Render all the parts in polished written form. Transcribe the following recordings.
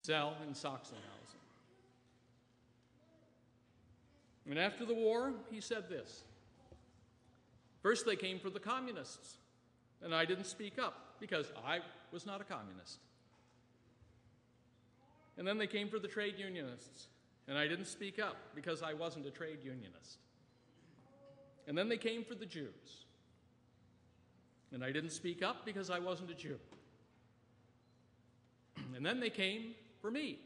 cell in Sachsenhausen. And after the war, he said this: first they came for the communists, and I didn't speak up because I was not a communist. And then they came for the trade unionists, and I didn't speak up because I wasn't a trade unionist. And then they came for the Jews, and I didn't speak up because I wasn't a Jew. And then they came for me,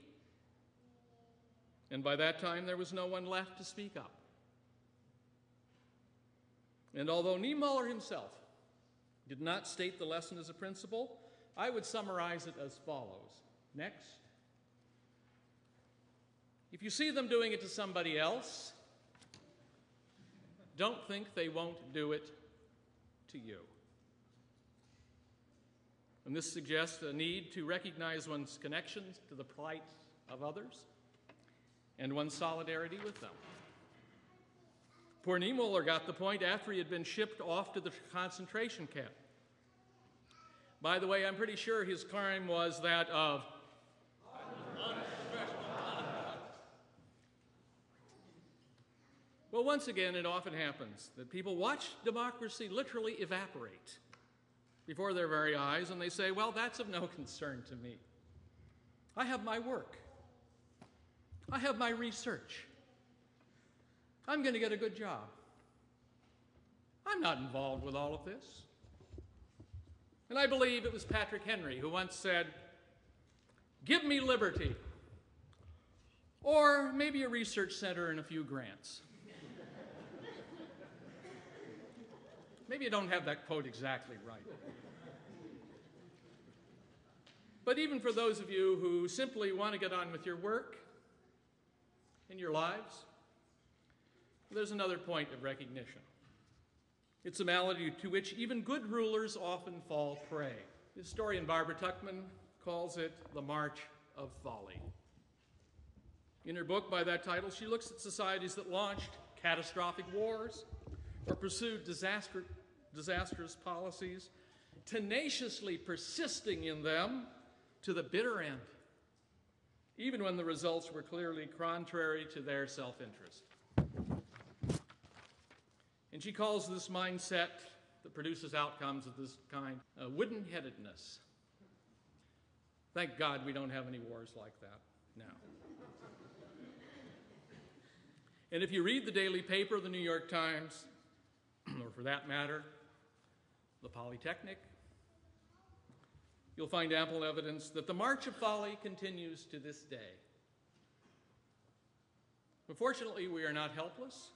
and by that time there was no one left to speak up. And although Niemöller himself did not state the lesson as a principle, I would summarize it as follows. Next. If you see them doing it to somebody else, don't think they won't do it to you. And this suggests a need to recognize one's connections to the plight of others and one's solidarity with them. Poor Niemöller got the point after he had been shipped off to the concentration camp. By the way, I'm pretty sure his crime was that of well, once again, it often happens that people watch democracy literally evaporate before their very eyes, and they say, well, that's of no concern to me. I have my work. I have my research. I'm going to get a good job. I'm not involved with all of this. And I believe it was Patrick Henry who once said, give me liberty, or maybe a research center and a few grants. Maybe you don't have that quote exactly right. But even for those of you who simply want to get on with your work and your lives, there's another point of recognition. It's a malady to which even good rulers often fall prey. The historian Barbara Tuchman calls it the march of folly. In her book by that title, she looks at societies that launched catastrophic wars or pursued disastrous policies, tenaciously persisting in them to the bitter end, even when the results were clearly contrary to their self-interest. And she calls this mindset that produces outcomes of this kind wooden-headedness. Thank God we don't have any wars like that now. And if you read the daily paper, the New York Times, or for that matter, the Polytechnic, you'll find ample evidence that the march of folly continues to this day. But fortunately, we are not helpless.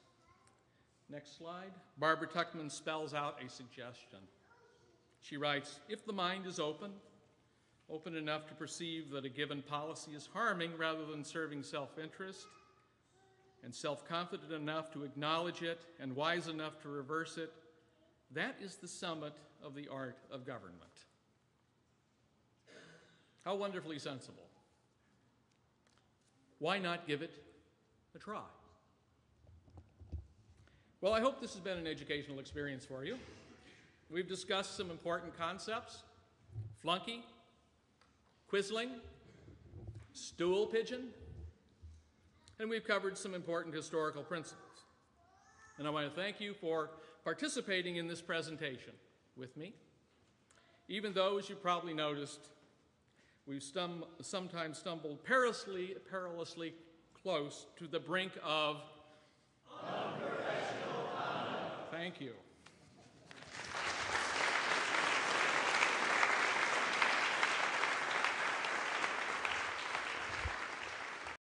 Next slide. Barbara Tuchman spells out a suggestion. She writes, if the mind is open enough to perceive that a given policy is harming rather than serving self-interest, and self-confident enough to acknowledge it and wise enough to reverse it, that is the summit of the art of government. How wonderfully sensible. Why not give it a try? Well, I hope this has been an educational experience for you. We've discussed some important concepts: flunky, quisling, stool pigeon, and we've covered some important historical principles. And I want to thank you for participating in this presentation with me, even though, as you probably noticed, we've sometimes stumbled perilously close to the brink of unprofessional conduct. Thank you.